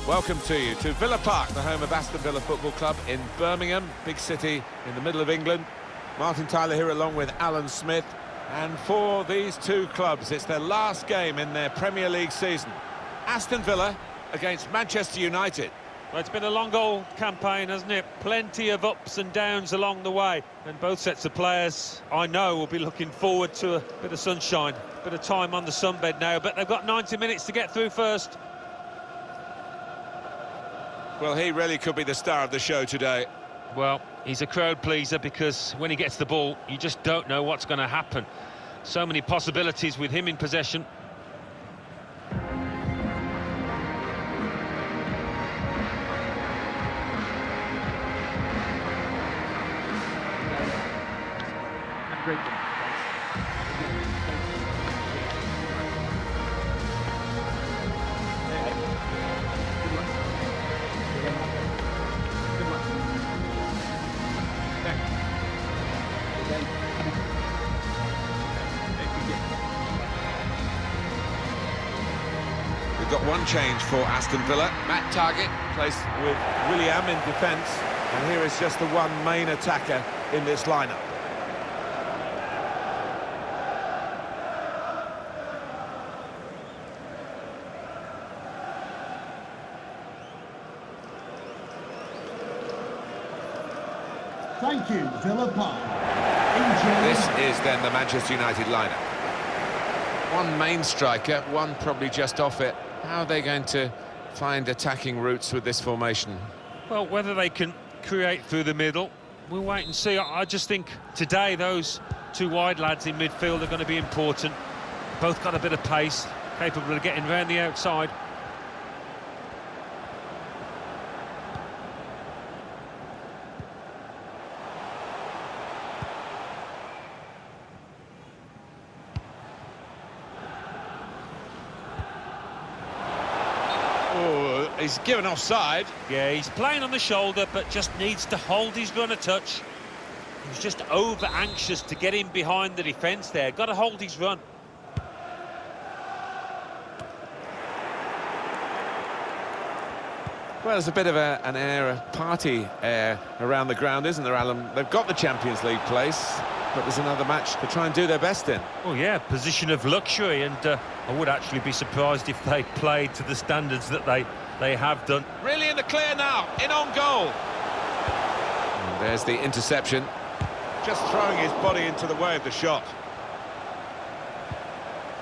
Welcome to you to Villa Park, the home of Aston Villa Football Club in Birmingham, big city in the middle of England. Martin Tyler here along with Alan Smith. And for these two clubs, it's their last game in their Premier League season. Aston Villa against Manchester United. Well, it's been a long goal campaign, hasn't it? Plenty of ups and downs along the way. And both sets of players, I know, will be looking forward to a bit of sunshine, a bit of time on the sunbed now. But they've got 90 minutes to get through first. Well, he really could be the star of the show today. Well, he's a crowd pleaser because when he gets the ball, you just don't know what's going to happen. So many possibilities with him in possession. Great. We've got one change for Aston Villa. Matt Targett plays with William in defence, and here is just the one main attacker in this lineup. Thank you, Villa Park. Enjoy. This is then the Manchester United lineup. One main striker, one probably just off it. How are they going to find attacking routes with this formation? Well, whether they can create through the middle, we'll wait and see. I just think today those two wide lads in midfield are going to be important. Both got a bit of pace, capable of getting round the outside. He's given offside. Yeah, he's playing on the shoulder, but just needs to hold his run a touch. He was just over-anxious to get in behind the defence there. Got to hold his run. Well, there's a bit of an air, a party air around the ground, isn't there, Alan? They've got the Champions League place, but there's another match to try and do their best in. Oh, yeah, position of luxury, and I would actually be surprised if they played to the standards that they have done. Really in the clear now, in on goal. And there's the interception. Just throwing his body into the way of the shot.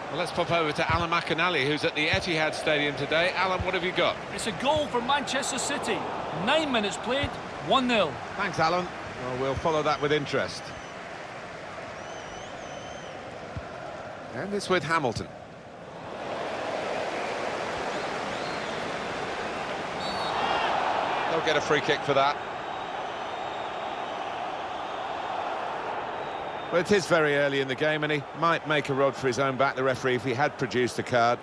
Well, let's pop over to Alan McInally, who's at the Etihad Stadium today. Alan, what have you got? It's a goal for Manchester City. 9 minutes played, 1-0. Thanks, Alan. Well, we'll follow that with interest. And it's with Hamilton. They'll get a free kick for that. Well, it is very early in the game, and he might make a rod for his own back, the referee, if he had produced a card.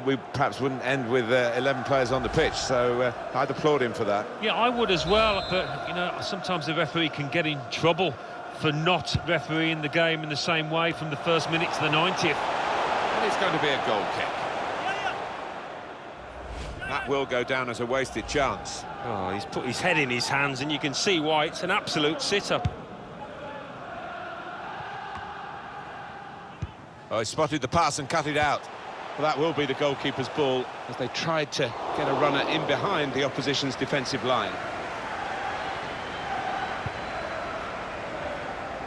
We perhaps wouldn't end with 11 players on the pitch, so I'd applaud him for that. Yeah, I would as well, but, you know, sometimes the referee can get in trouble for not refereeing the game in the same way from the first minute to the 90th. And it's going to be a goal kick. That will go down as a wasted chance. Oh, he's put his head in his hands, and you can see why. It's an absolute sitter. Oh, he spotted the pass and cut it out. Well, that will be the goalkeeper's ball as they tried to get a runner in behind the opposition's defensive line.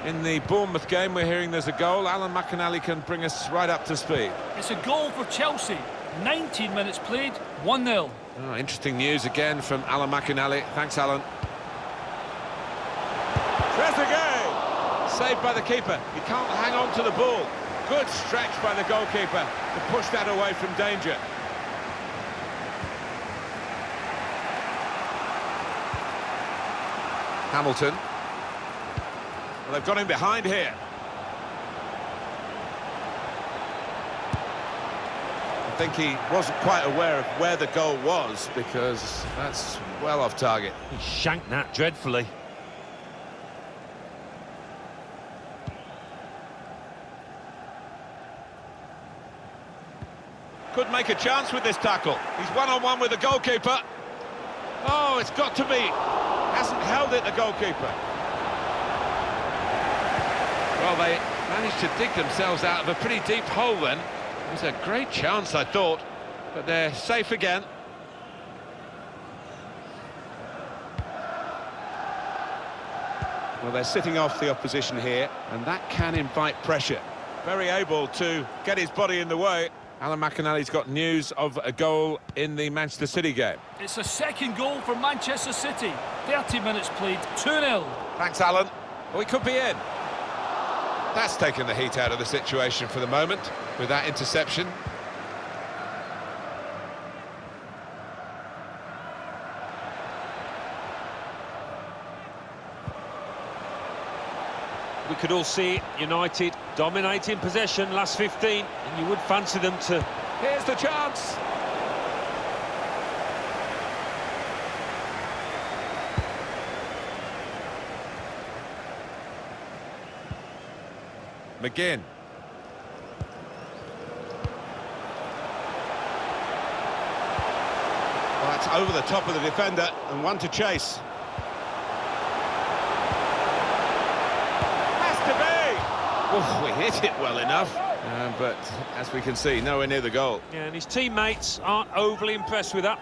In the Bournemouth game, we're hearing there's a goal. Alan McInally can bring us right up to speed. It's a goal for Chelsea. 19 minutes played, 1-0. Oh, interesting news again from Alan McInally. Thanks, Alan. Trezeguet! Saved by the keeper. He can't hang on to the ball. Good stretch by the goalkeeper to push that away from danger. Hamilton. Well, they've got him behind here. I think he wasn't quite aware of where the goal was, because that's well off target. He shanked that dreadfully. Could make a chance with this tackle. He's one-on-one with the goalkeeper. Oh, it's got to be. Hasn't held it, the goalkeeper. Well, they managed to dig themselves out of a pretty deep hole then. It was a great chance, I thought, but they're safe again. Well, they're sitting off the opposition here, and that can invite pressure. Very able to get his body in the way. Alan McInally's got news of a goal in the Manchester City game. It's a second goal for Manchester City. 30 minutes played, 2-0. Thanks, Alan. We could be in. That's taken the heat out of the situation for the moment with that interception. We could all see United dominating possession last 15, and you would fancy them to... Here's the chance. McGinn. Well, that's over the top of the defender and one to chase. Has to be! Oh, we hit it well enough, but as we can see, nowhere near the goal. Yeah, and his teammates aren't overly impressed with that.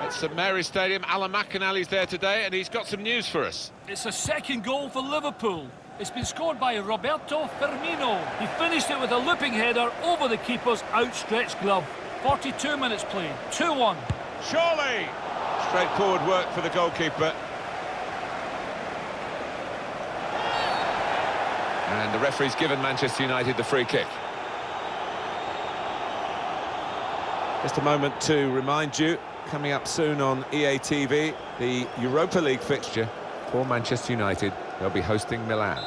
At St Mary's Stadium, Alan McInally's there today, and he's got some news for us. It's a second goal for Liverpool. It's been scored by Roberto Firmino. He finished it with a looping header over the keeper's outstretched glove. 42 minutes played, 2-1. Surely! Straightforward work for the goalkeeper. And the referee's given Manchester United the free kick. Just a moment to remind you, coming up soon on EA TV, the Europa League fixture for Manchester United. They'll be hosting Milan.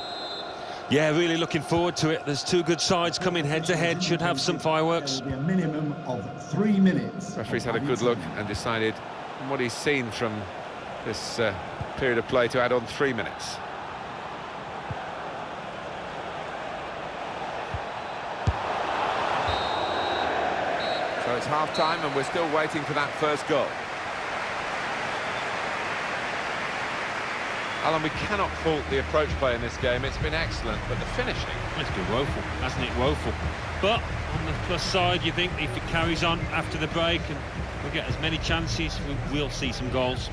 Yeah, really looking forward to it. There's two good sides coming head-to-head, should have some fireworks. There will be a minimum of 3 minutes. Referee's had a good look and decided, from what he's seen from this period of play, to add on 3 minutes. So it's half-time and we're still waiting for that first goal. Alan, we cannot fault the approach play in this game. It's been excellent, but the finishing... It's been woeful, hasn't it? Woeful. But on the plus side, you think if it carries on after the break and we get as many chances, we will see some goals.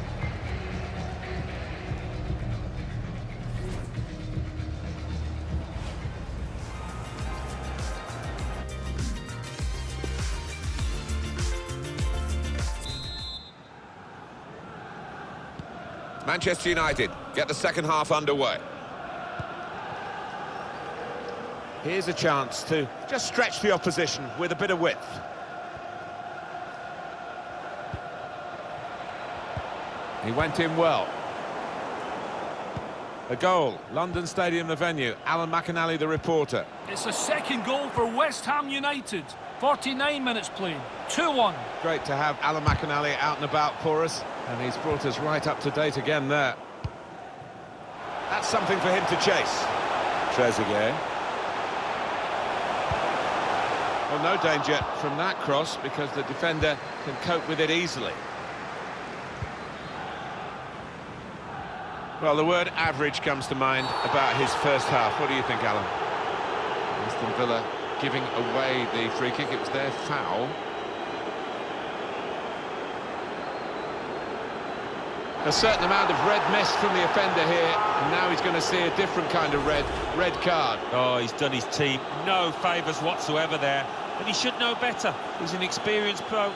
Manchester United get the second half underway. Here's a chance to just stretch the opposition with a bit of width. He went in well. A goal, London Stadium the venue, Alan McInally the reporter. It's a second goal for West Ham United. 49 minutes played, 2-1. Great to have Alan McInally out and about for us, and he's brought us right up to date again there. That's something for him to chase. Trezeguet. Well, no danger from that cross because the defender can cope with it easily. Well, the word average comes to mind about his first half. What do you think, Alan? Aston Villa giving away the free kick. It was their foul. A certain amount of red mist from the offender here, and now he's going to see a different kind of red card. Oh, he's done his team no favours whatsoever there, but he should know better. He's an experienced pro.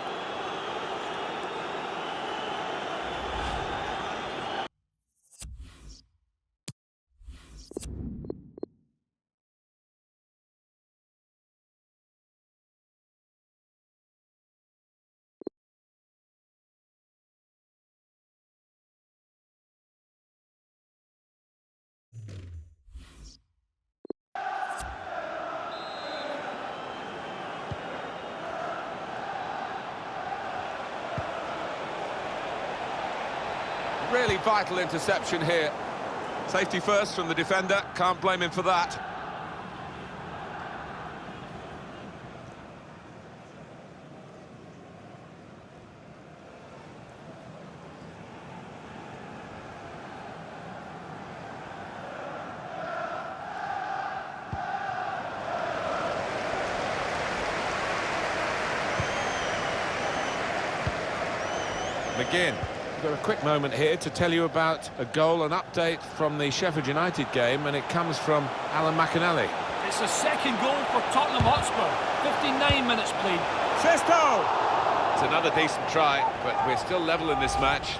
Really vital interception here. Safety first from the defender, can't blame him for that. McGinn. We've got a quick moment here to tell you about a goal, an update from the Sheffield United game, and it comes from Alan McInally. It's a second goal for Tottenham Hotspur. 59 minutes played. Sesto! It's another decent try, but we're still level in this match.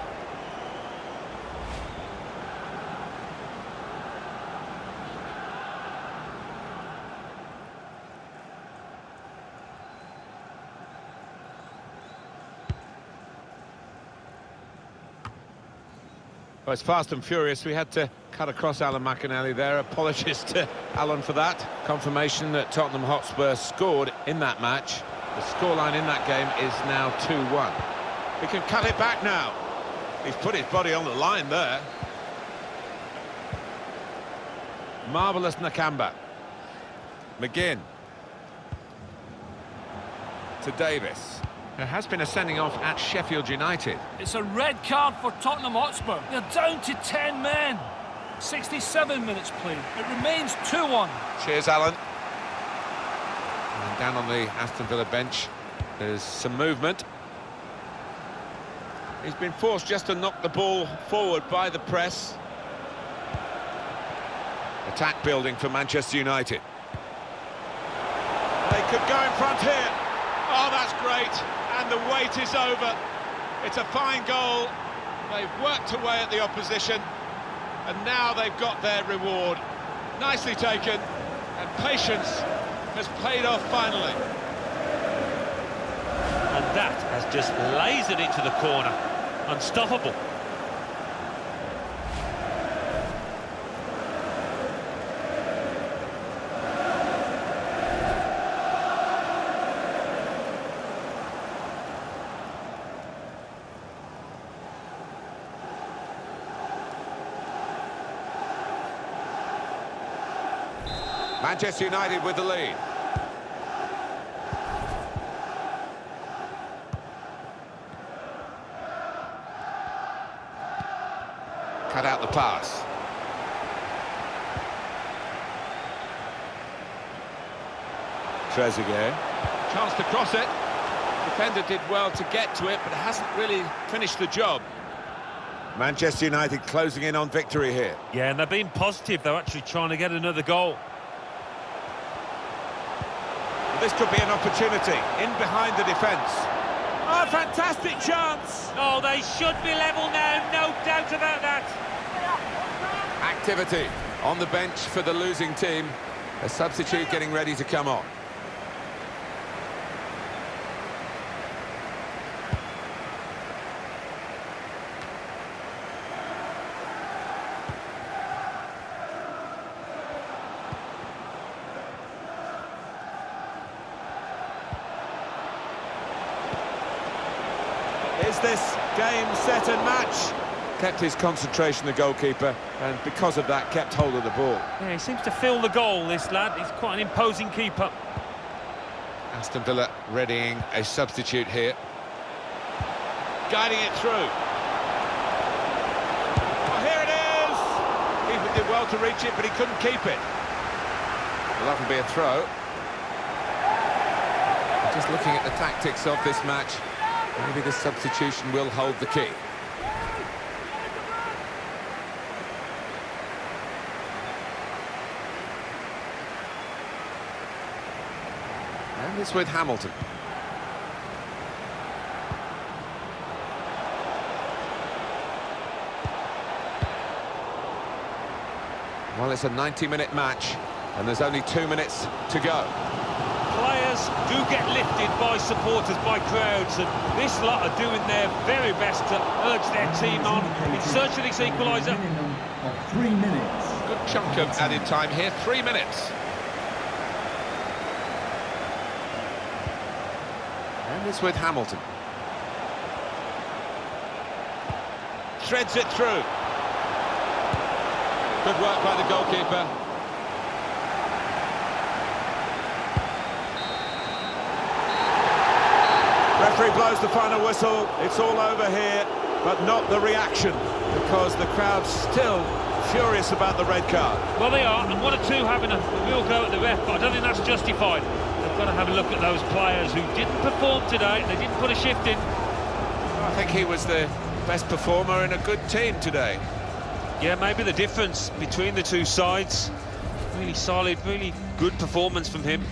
Well, it's fast and furious. We had to cut across Alan McInally there. Apologies to Alan for that. Confirmation that Tottenham Hotspur scored in that match. The scoreline in that game is now 2-1. We can cut it back now. He's put his body on the line there. Marvellous Nakamba. McGinn. To Davis. There has been a sending off at Sheffield United. It's a red card for Tottenham Hotspur. They're down to 10 men. 67 minutes played. It remains 2-1. Cheers, Alan. And down on the Aston Villa bench, there's some movement. He's been forced just to knock the ball forward by the press. Attack building for Manchester United. They could go in front here. Oh, that's great. And the wait is over. It's a fine goal. They've worked away at the opposition, and now they've got their reward. Nicely taken, and patience has paid off finally. And that has just lasered into the corner. Unstoppable. Manchester United with the lead. Cut out the pass. Trezeguet. Chance to cross it. Defender did well to get to it, but hasn't really finished the job. Manchester United closing in on victory here. Yeah, and they're being positive. They're actually trying to get another goal. This could be an opportunity in behind the defence. Oh, fantastic chance! Oh, they should be level now, no doubt about that. Activity on the bench for the losing team. A substitute getting ready to come on. Is this game set and match? Kept his concentration, the goalkeeper, and because of that kept hold of the ball. Yeah, he seems to fill the goal, this lad. He's quite an imposing keeper. Aston Villa readying a substitute here. Guiding it through. Oh, here it is! Keeper did well to reach it, but he couldn't keep it. Well, that'll be a throw. Just looking at the tactics of this match, maybe this substitution will hold the key. And it's with Hamilton. Well, it's a 90-minute match, and there's only 2 minutes to go. Players do get lifted by supporters, by crowds, and this lot are doing their very best to urge their team on in search of this equaliser. Minimum of 3 minutes. Good chunk of added time here, 3 minutes. And it's with Hamilton. Threads it through. Good work by the goalkeeper. Referee blows the final whistle. It's all over here, but not the reaction, because the crowd's still furious about the red card. Well, they are, and one or two having a real go at the ref, but I don't think that's justified. They've got to have a look at those players who didn't perform today. They didn't put a shift in. I think he was the best performer in a good team today. Yeah, maybe the difference between the two sides. Really solid, really good performance from him.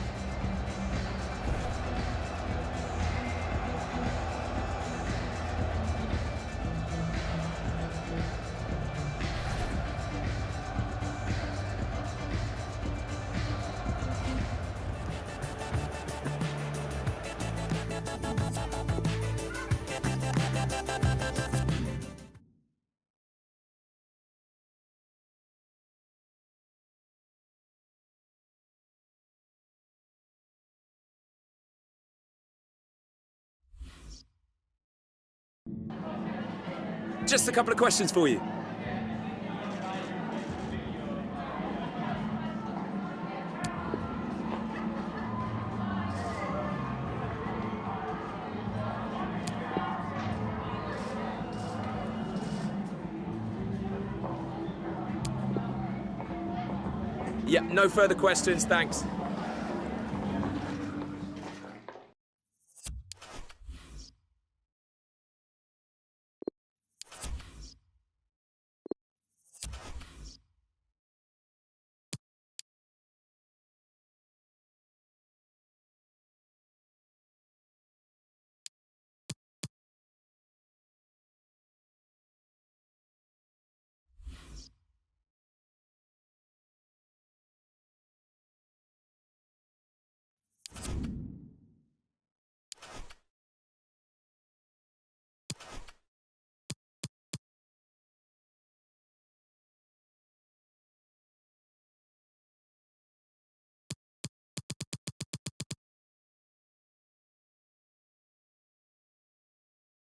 Just a couple of questions for you. Yeah, no further questions, thanks.